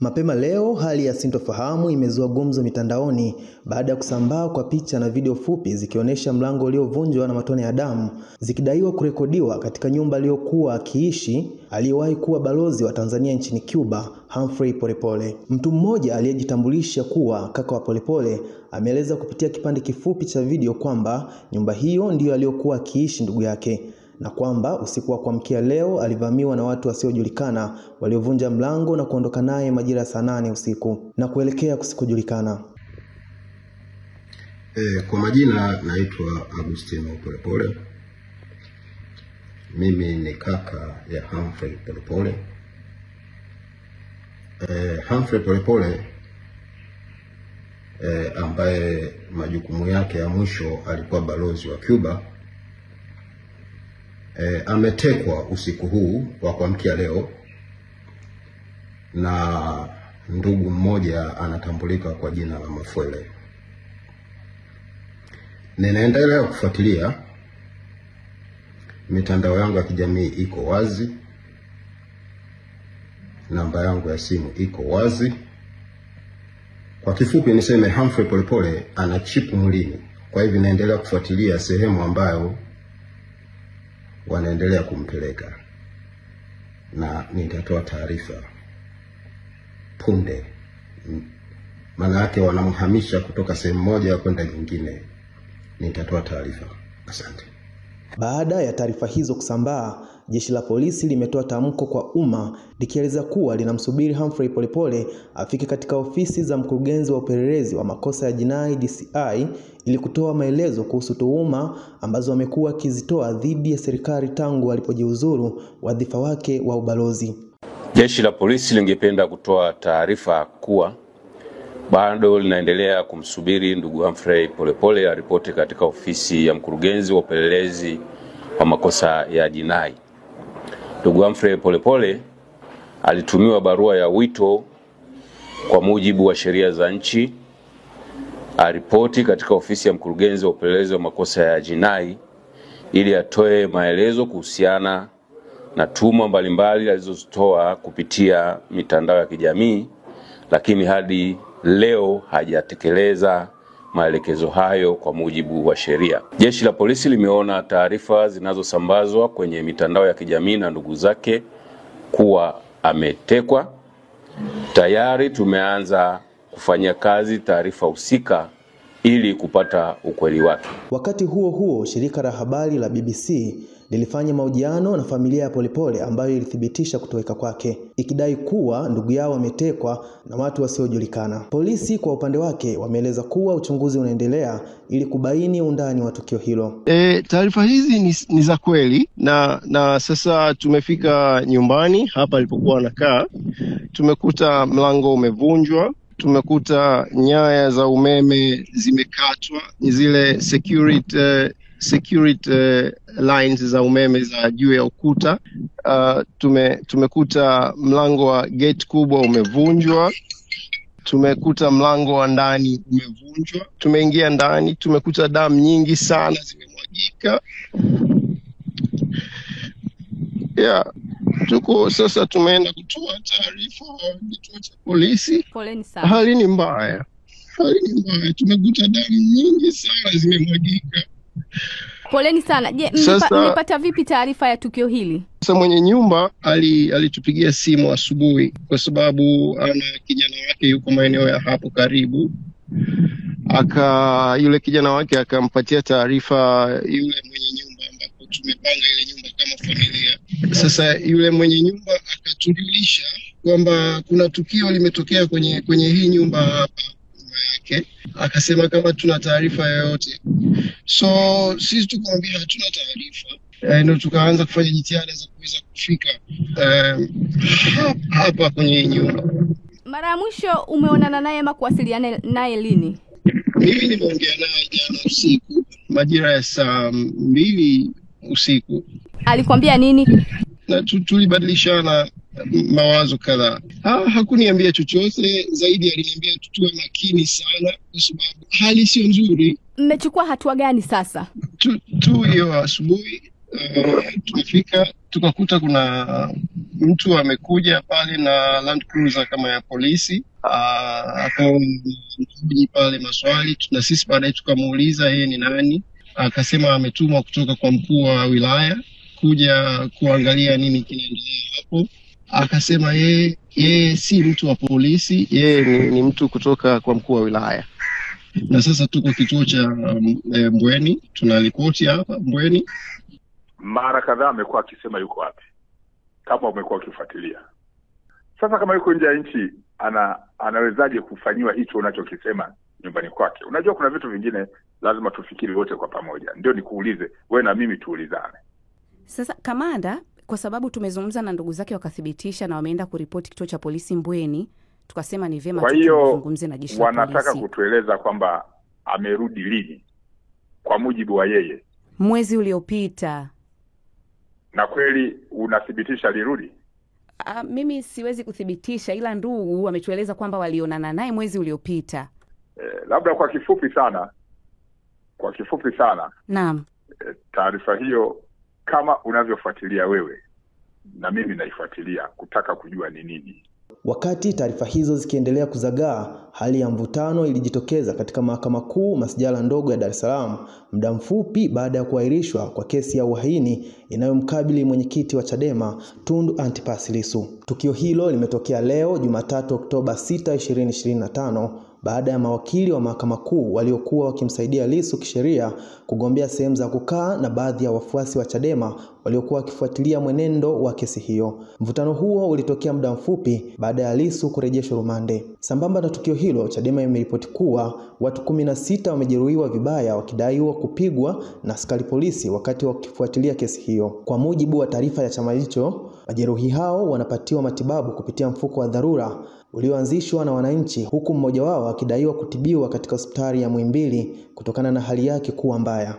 Mapema leo hali ya sintofahamu imezua gumzo mitandaoni baada ya kusambaa kwa picha na video fupi zikionyesha mlango uliovunjwa na matone ya damu, zikidaiwa kurekodiwa katika nyumba aliyokuwa akiishi aliyewahi kuwa balozi wa Tanzania nchini Cuba, Humphrey Polepole. Mtu mmoja aliyejitambulisha kuwa kaka wa Polepole ameeleza kupitia kipande kifupi cha video kwamba nyumba hiyo ndiyo aliyokuwa akiishi ndugu yake, na kwamba usiku wa kuamkia leo alivamiwa na watu wasiojulikana waliovunja mlango na kuondoka naye majira ya saa 8 usiku na kuelekea kusikojulikana. Kwa majina naitwa Agustino Polepole. Mimi ni kaka ya Humphrey Polepole. Humphrey Polepole ambaye majukumu yake ya mwisho alikuwa balozi wa Cuba, ametekwa usiku huu wa kuamkia leo na ndugu mmoja anatambulika kwa jina la Mafwele. Ninaendelea kufuatilia, mitandao yangu ya kijamii iko wazi, namba yangu ya simu iko wazi. Kwa kifupi niseme Humphrey Polepole ana chipu mwilini. Kwa hivyo naendelea kufuatilia sehemu ambayo wanaendelea kumpeleka, na nitatoa taarifa punde. Maana yake wanamhamisha kutoka sehemu moja kwenda nyingine. Nitatoa taarifa. Asante. Baada ya taarifa hizo kusambaa, jeshi la polisi limetoa tamko kwa umma likieleza kuwa linamsubiri Humphrey Polepole afike katika ofisi za mkurugenzi wa upelelezi wa makosa ya jinai DCI ili kutoa maelezo kuhusu tuhuma ambazo wamekuwa akizitoa dhidi ya serikali tangu alipojiuzuru wadhifa wake wa ubalozi. Jeshi la polisi lingependa kutoa taarifa kuwa bado linaendelea kumsubiri ndugu Humphrey Polepole aripoti katika ofisi ya mkurugenzi wa upelelezi wa makosa ya jinai. Ndugu Humphrey Polepole alitumiwa barua ya wito kwa mujibu wa sheria za nchi aripoti katika ofisi ya mkurugenzi wa upelelezi wa makosa ya jinai ili atoe maelezo kuhusiana na tuhuma mbalimbali alizozitoa kupitia mitandao ya kijamii, lakini hadi leo hajatekeleza maelekezo hayo kwa mujibu wa sheria. Jeshi la polisi limeona taarifa zinazosambazwa kwenye mitandao ya kijamii na ndugu zake kuwa ametekwa. Tayari tumeanza kufanya kazi taarifa husika ili kupata ukweli wake. Wakati huo huo, shirika la habari la BBC lilifanya mahojiano na familia ya Polepole ambayo ilithibitisha kutoweka kwake, ikidai kuwa ndugu yao ametekwa na watu wasiojulikana. Polisi kwa upande wake wameeleza kuwa uchunguzi unaendelea ili kubaini undani wa tukio hilo. Taarifa hizi ni za kweli na sasa tumefika nyumbani hapa alipokuwa anakaa. Tumekuta mlango umevunjwa, tumekuta nyaya za umeme zimekatwa, zile security lines za umeme za juu ya ukuta. Tumekuta mlango wa gate kubwa umevunjwa. Tumekuta mlango wa ndani umevunjwa. Tumeingia ndani, tumekuta damu nyingi sana zimemwagika. Tuko sasa tumeenda kutoa taarifa kituo cha polisi. Poleni sana. Hali ni mbaya. Tumekuta damu nyingi sana zimemwagika. Poleni sana. Je, mlipata vipi taarifa ya tukio hili? Sasa mwenye nyumba alitupigia simu asubuhi kwa sababu ana kijana wake yuko maeneo ya hapo karibu. Yule kijana wake akampatia taarifa yule mwenye nyumba, ambapo tumepanga ile nyumba kama familia. Sasa yule mwenye nyumba akatujulisha kwamba kuna tukio limetokea kwenye hii nyumba hapa yake. Akasema kama tuna taarifa yoyote. So sisi tukamwambia hatuna taarifa. Ndio tukaanza kufanya jitihada za kuweza kufika hapa kwenye nyumba. Mara ya mwisho umeonana naye ama kuwasiliana naye lini? Mimi nimeongea naye jana usiku majira ya saa 2 usiku. Alikwambia nini? Na tulibadilishana mawazo kadhaa. Hakuniambia chochote zaidi, aliniambia tuwe makini sana kwa sababu hali sio nzuri. Mmechukua hatua gani sasa? Hiyo asubuhi Tumefika tukakuta kuna mtu amekuja pale na Land Cruiser kama ya polisi, akaji pale maswali, na sisi baadaye tukamuuliza yeye ni nani. Akasema ametumwa kutoka kwa mkuu wa wilaya kuja kuangalia nini kinaendelea hapo. Akasema yeye si mtu wa polisi, yeye ni mtu kutoka kwa mkuu wa wilaya. Na sasa tuko kituo cha Mbweni, tunaripoti hapa Mbweni. Mara kadhaa amekuwa akisema yuko wapi, kama umekuwa ukifuatilia. Sasa kama yuko nje ya nchi, anawezaje kufanyiwa hicho unachokisema nyumbani kwake? Unajua kuna vitu vingine lazima tufikiri wote kwa pamoja. Ndio nikuulize wewe na mimi tuulizane. Sasa kamanda, kwa sababu tumezungumza na ndugu zake wakathibitisha na wameenda kuripoti kituo cha polisi Mbweni, tukasema ni vyema tuzungumze na jeshi la polisi. Wanataka kutueleza kwamba amerudi lini kwa mujibu wa yeye? Mwezi uliopita. Na kweli unathibitisha alirudi? Mimi siwezi kuthibitisha, ila ndugu ametueleza kwamba walionana naye mwezi uliopita. Labda kwa kifupi sana. Naam. Taarifa hiyo kama unavyofuatilia wewe na mimi naifuatilia kutaka kujua ni nini. Wakati taarifa hizo zikiendelea kuzagaa, hali ya mvutano ilijitokeza katika Mahakama Kuu Masjala ndogo ya Dar es Salaam muda mfupi baada ya kuahirishwa kwa kesi ya uhaini inayomkabili mwenyekiti wa Chadema Tundu Antipas Lissu. Tukio hilo limetokea leo Jumatatu Oktoba 6, 2025 baada ya mawakili wa Mahakama Kuu waliokuwa wakimsaidia Lissu kisheria kugombea sehemu za kukaa na baadhi ya wafuasi wa Chadema waliokuwa wakifuatilia mwenendo wa kesi hiyo. Mvutano huo ulitokea muda mfupi baada ya Lissu kurejeshwa rumande. Sambamba na tukio hilo, Chadema imeripoti kuwa watu 16 wamejeruhiwa vibaya wakidaiwa kupigwa na askari polisi wakati wakifuatilia kesi hiyo. Kwa mujibu wa taarifa ya chama hicho, majeruhi hao wanapatiwa matibabu kupitia mfuko wa dharura ulioanzishwa na wananchi, huku mmoja wao akidaiwa kutibiwa katika hospitali ya Muhimbili kutokana na hali yake kuwa mbaya.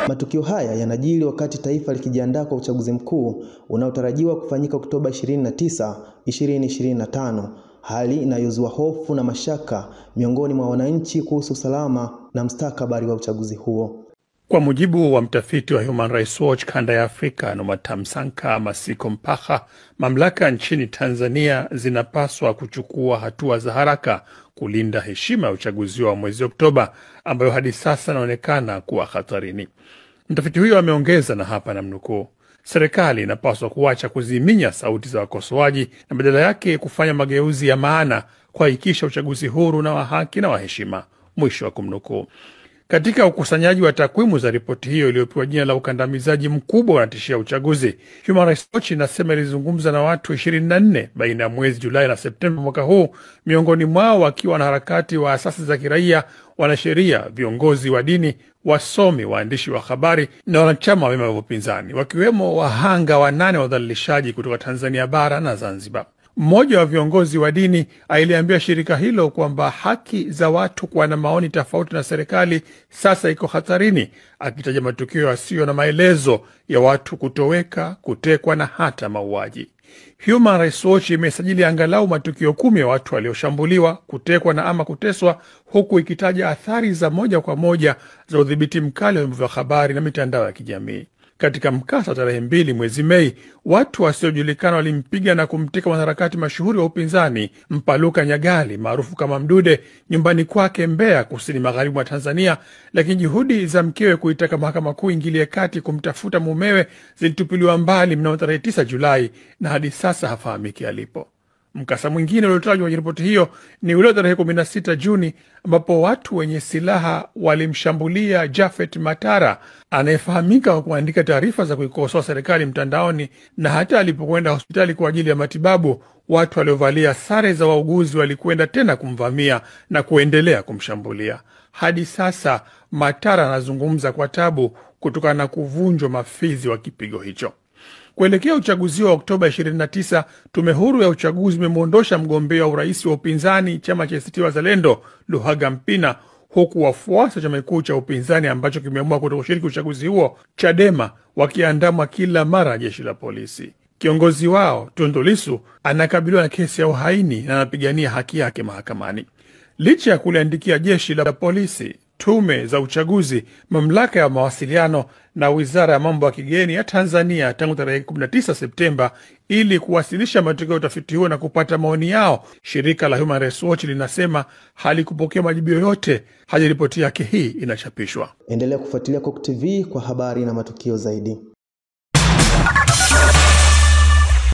Matukio haya yanajiri wakati taifa likijiandaa kwa uchaguzi mkuu unaotarajiwa kufanyika Oktoba 29, 2025, hali inayozua hofu na mashaka miongoni mwa wananchi kuhusu usalama na mustakabali wa uchaguzi huo. Kwa mujibu wa mtafiti wa Human Rights Watch kanda ya Afrika Nomatamsanka Masiko Mpaha, mamlaka nchini Tanzania zinapaswa kuchukua hatua za haraka kulinda heshima ya uchaguzi wa mwezi Oktoba ambayo hadi sasa inaonekana kuwa hatarini. Mtafiti huyo ameongeza, na hapa namnukuu, serikali inapaswa kuacha kuziminya sauti za wakosoaji na badala yake kufanya mageuzi ya maana kuhakikisha uchaguzi huru na wa haki na wa heshima, mwisho wa kumnukuu. Katika ukusanyaji wa takwimu za ripoti hiyo iliyopewa jina la ukandamizaji mkubwa unatishia uchaguzi, Human Rights Watch inasema ilizungumza na watu 24 baina ya mwezi Julai na Septemba mwaka huu, miongoni mwao wakiwa wanaharakati wa asasi za kiraia, wanasheria, viongozi wa dini, wasomi, waandishi wa habari na wanachama wa vyama vya upinzani, wakiwemo wahanga 8 wa udhalilishaji kutoka Tanzania bara na Zanzibar. Mmoja wa viongozi wa dini aliambia shirika hilo kwamba haki za watu kuwa na maoni tofauti na serikali sasa iko hatarini, akitaja matukio yasiyo na maelezo ya watu kutoweka, kutekwa na hata mauaji. Human Rights Watch imesajili angalau matukio 10 ya watu walioshambuliwa, kutekwa na ama kuteswa, huku ikitaja athari za moja kwa moja za udhibiti mkali wa vyombo vya habari na mitandao ya kijamii. Katika mkasa tarehe 2 mwezi Mei, watu wasiojulikana walimpiga na kumteka mwanaharakati mashuhuri wa upinzani Mpaluka Nyagali maarufu kama Mdude nyumbani kwake Mbeya, kusini magharibi mwa Tanzania, lakini juhudi za mkewe kuitaka mahakama kuu ingilie kati kumtafuta mumewe zilitupiliwa mbali mnamo tarehe 9 Julai na hadi sasa hafahamiki alipo. Mkasa mwingine uliotajwa kwenye ripoti hiyo ni ule tarehe 16 Juni ambapo watu wenye silaha walimshambulia Japhet Matara anayefahamika kwa kuandika taarifa za kuikosoa serikali mtandaoni, na hata alipokwenda hospitali kwa ajili ya matibabu, watu waliovalia sare za wauguzi walikwenda tena kumvamia na kuendelea kumshambulia. Hadi sasa Matara anazungumza kwa tabu kutokana na kuvunjwa mafizi wa kipigo hicho. Kuelekea uchaguzi wa Oktoba 29, tume huru ya uchaguzi imemwondosha mgombea wa urais wa upinzani chama cha ACT Wazalendo Luhaga Mpina, huku wafuasi wa chama kikuu cha upinzani ambacho kimeamua kutoshiriki uchaguzi huo, Chadema, wakiandamwa kila mara jeshi la polisi. Kiongozi wao Tundu Lissu anakabiliwa na kesi ya uhaini na anapigania haki yake mahakamani. Licha ya kuliandikia jeshi la polisi, tume za uchaguzi, mamlaka ya mawasiliano na wizara ya mambo ya kigeni ya Tanzania tangu tarehe 19 Septemba ili kuwasilisha matokeo ya utafiti huo na kupata maoni yao, shirika la Human Rights Watch linasema halikupokea majibu yoyote hadi ripoti yake hii inachapishwa. Endelea kufuatilia Coco TV kwa habari na matukio zaidi.